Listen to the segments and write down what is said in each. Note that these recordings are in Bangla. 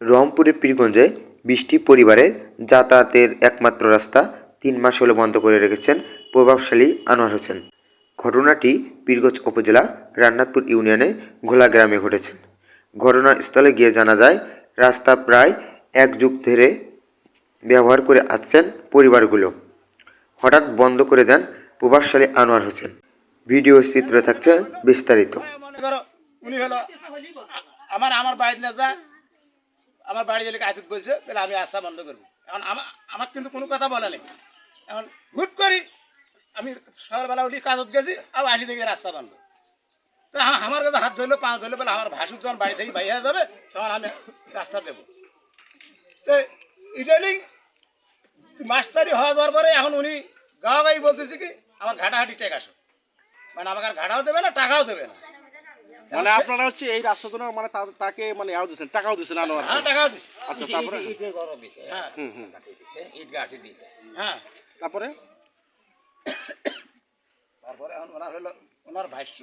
রংপুরের পীরগঞ্জে ২০টি পরিবারের যাতায়াতের একমাত্র রাস্তা ৩ মাস হলো বন্ধ করে রেখেছেন প্রভাবশালী আনোয়ার হোসেন। ঘটনাটি পীরগঞ্জ উপজেলা রান্নাতপুর ইউনিয়নে ঘোলা গ্রামে ঘটেছে। ঘটনাস্থলে গিয়ে জানা যায়, রাস্তা প্রায় ১ যুগ ধরে ব্যবহার করে আসছেন পরিবারগুলো। হঠাৎ বন্ধ করে দেন প্রভাবশালী আনোয়ার হোসেন। ভিডিও চিত্রে থাকছে বিস্তারিত। উনি হলো আমার বাড়িতে না যা আমার বাড়ি গেলে আইতুত বলছে তাহলে আমি রাস্তা বন্ধ করবো। এখন আমার কিন্তু কোনো কথা বলে নেই। এখন হুট করি আমি সকালবেলা উঠি কাজত গেছি আর আসি দেখি রাস্তা বন্ধ। তো আমার কাছে হাত ধরলো পা ধরলো বলে আমার ভাসুর যখন বাড়ি থেকে বাইরে যাবে তখন আমি রাস্তা দেবো। তো ইদানিং মাস ৪ হওয়া যাওয়ার পরে এখন উনি গাওয়াগাই বলতেছে কি আমার ঘাটাঘাটি টেক আসো, মানে আমাকে আর ঘাটাও দেবে না টাকাও দেবে না। মানে আপনারা হচ্ছে এই রাস্তার জন্য মানে তাকে মানে ইয়াও দিচ্ছেন, টাকাও দিচ্ছেন আনোয়ার? হ্যাঁ, টাকাও দিচ্ছে। আচ্ছা, তারপরে হ্যাঁ, ইট গাঁঠি দিছে। হ্যাঁ, তারপরে এখন ওনার হলো ওনার ভাষ্য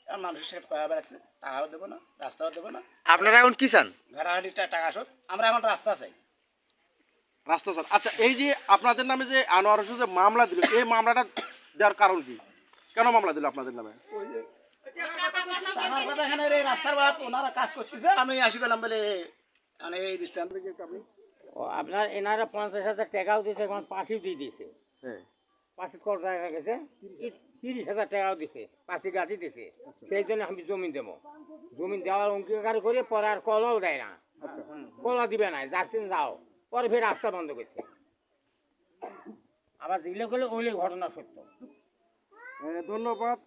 এখন মানুষের সাথে কথা বেড়াচ্ছে, টাকাও দেবো না রাস্তাও দেবো না। আপনারা এখন কি চান? ঘাটাঘাটিটা টাকা শোধ, আমরা এখন রাস্তা চাই। রাস্তা স্যার। আচ্ছা, এই যে আপনাদের নামে যে আনোয়ার হোসেন যে মামলা দিল, এই মামলাটা দেওয়ার কারণ কি? কেন মামলা দিল আপনাদের নামে? এখানে এই রাস্তার বাদ ওনারা কাজ করতেছে, আমি আসি গেলাম বলে মানে এই দিচ্ছে আপনি আপনার এনারা ৫০,০০০ টাকাও দিয়েছে, এখন পাঁচিও দিয়ে দিয়েছে। হ্যাঁ, পাঁচি কত টাকা গেছে, ৩০,০০০ টাকাও দিছে, পাঁচি গাছি দিছে। সেই জন্য আমি জমি দেবো, জমি দেওয়ার অঙ্গীকার করে পরে আর কলাও দেয় না, কলা দিবে না, যাচ্ছেন যাও, পরে ফের রাস্তা বন্ধ করছে। আবার দিলে করলে ওইলে ঘটনা সত্য। ধন্যবাদ।